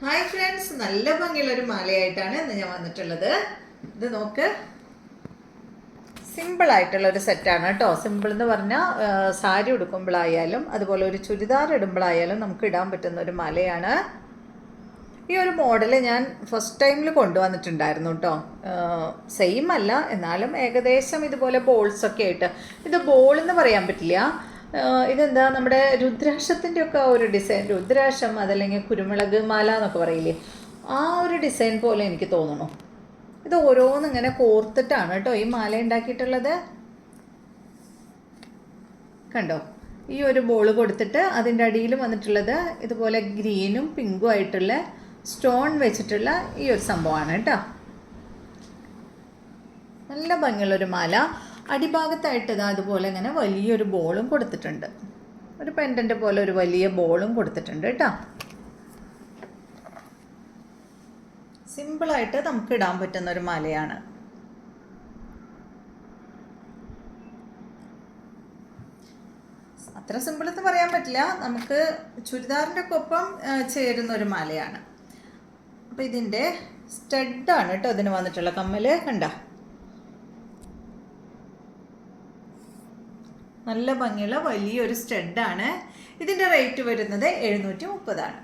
Hi friends, നല്ല ഭംഗിയുള്ളൊരു മാലയായിട്ടാണ് ഇന്ന് ഞാൻ വന്നിട്ടുള്ളത്. ഇത് നോക്ക്, സിമ്പിളായിട്ടുള്ളൊരു സെറ്റാണ് കേട്ടോ. സിമ്പിൾ എന്ന് പറഞ്ഞാൽ സാരി ഉടുക്കുമ്പോഴായാലും അതുപോലെ ഒരു ചുരിദാർ ഇടുമ്പോഴായാലും നമുക്ക് ഇടാൻ പറ്റുന്ന ഒരു മാലയാണ്. ഈ ഒരു മോഡൽ ഞാൻ ഫസ്റ്റ് ടൈമിൽ കൊണ്ടുവന്നിട്ടുണ്ടായിരുന്നു കേട്ടോ. സെയിം അല്ല, എന്നാലും ഏകദേശം ഇതുപോലെ ബോൾസൊക്കെ ആയിട്ട്. ഇത് ബോൾ എന്ന് പറയാൻ പറ്റില്ല. ഇതെന്താ, നമ്മുടെ രുദ്രാക്ഷത്തിൻ്റെ ഒക്കെ ഒരു ഡിസൈൻ, രുദ്രാക്ഷം അതല്ലെങ്കിൽ കുരുമുളക് മാല എന്നൊക്കെ പറയില്ലേ, ആ ഒരു ഡിസൈൻ പോലെ എനിക്ക് തോന്നുന്നു. ഇത് ഓരോന്നിങ്ങനെ കോർത്തിട്ടാണ് കേട്ടോ ഈ മാല ഉണ്ടാക്കിയിട്ടുള്ളത്. കണ്ടോ, ഈ ഒരു ബോൾ കൊടുത്തിട്ട് അതിൻ്റെ അടിയിൽ വന്നിട്ടുള്ളത് ഇതുപോലെ ഗ്രീനും പിങ്കും ആയിട്ടുള്ള സ്റ്റോൺ വെച്ചിട്ടുള്ള ഈ ഒരു സംഭവമാണ് കേട്ടോ. നല്ല ഭംഗിയുള്ളൊരു മാല. അടിഭാഗത്തായിട്ട് ഇതാ അതുപോലെ ഇങ്ങനെ വലിയൊരു ബോളും കൊടുത്തിട്ടുണ്ട്. ഒരു പെൻഡൻ്റ് പോലെ ഒരു വലിയ ബോളും കൊടുത്തിട്ടുണ്ട് കേട്ടോ. സിമ്പിളായിട്ട് നമുക്ക് ഇടാൻ പറ്റുന്ന ഒരു മാലയാണ്. അത്ര സിമ്പിൾ എന്ന് പറയാൻ പറ്റില്ല, നമുക്ക് ചുരിദാറിൻ്റെ ഒപ്പം ചേരുന്ന ഒരു മാലയാണ്. അപ്പോൾ ഇതിൻ്റെ സ്റ്റഡാണ് കേട്ടോ ഇതിന് വന്നിട്ടുള്ള കമ്മൽ. കണ്ട, നല്ല ഭംഗിയുള്ള വലിയൊരു സ്റ്റഡാണ്. ഇതിൻ്റെ റേറ്റ് വരുന്നത് 730 ആണ്.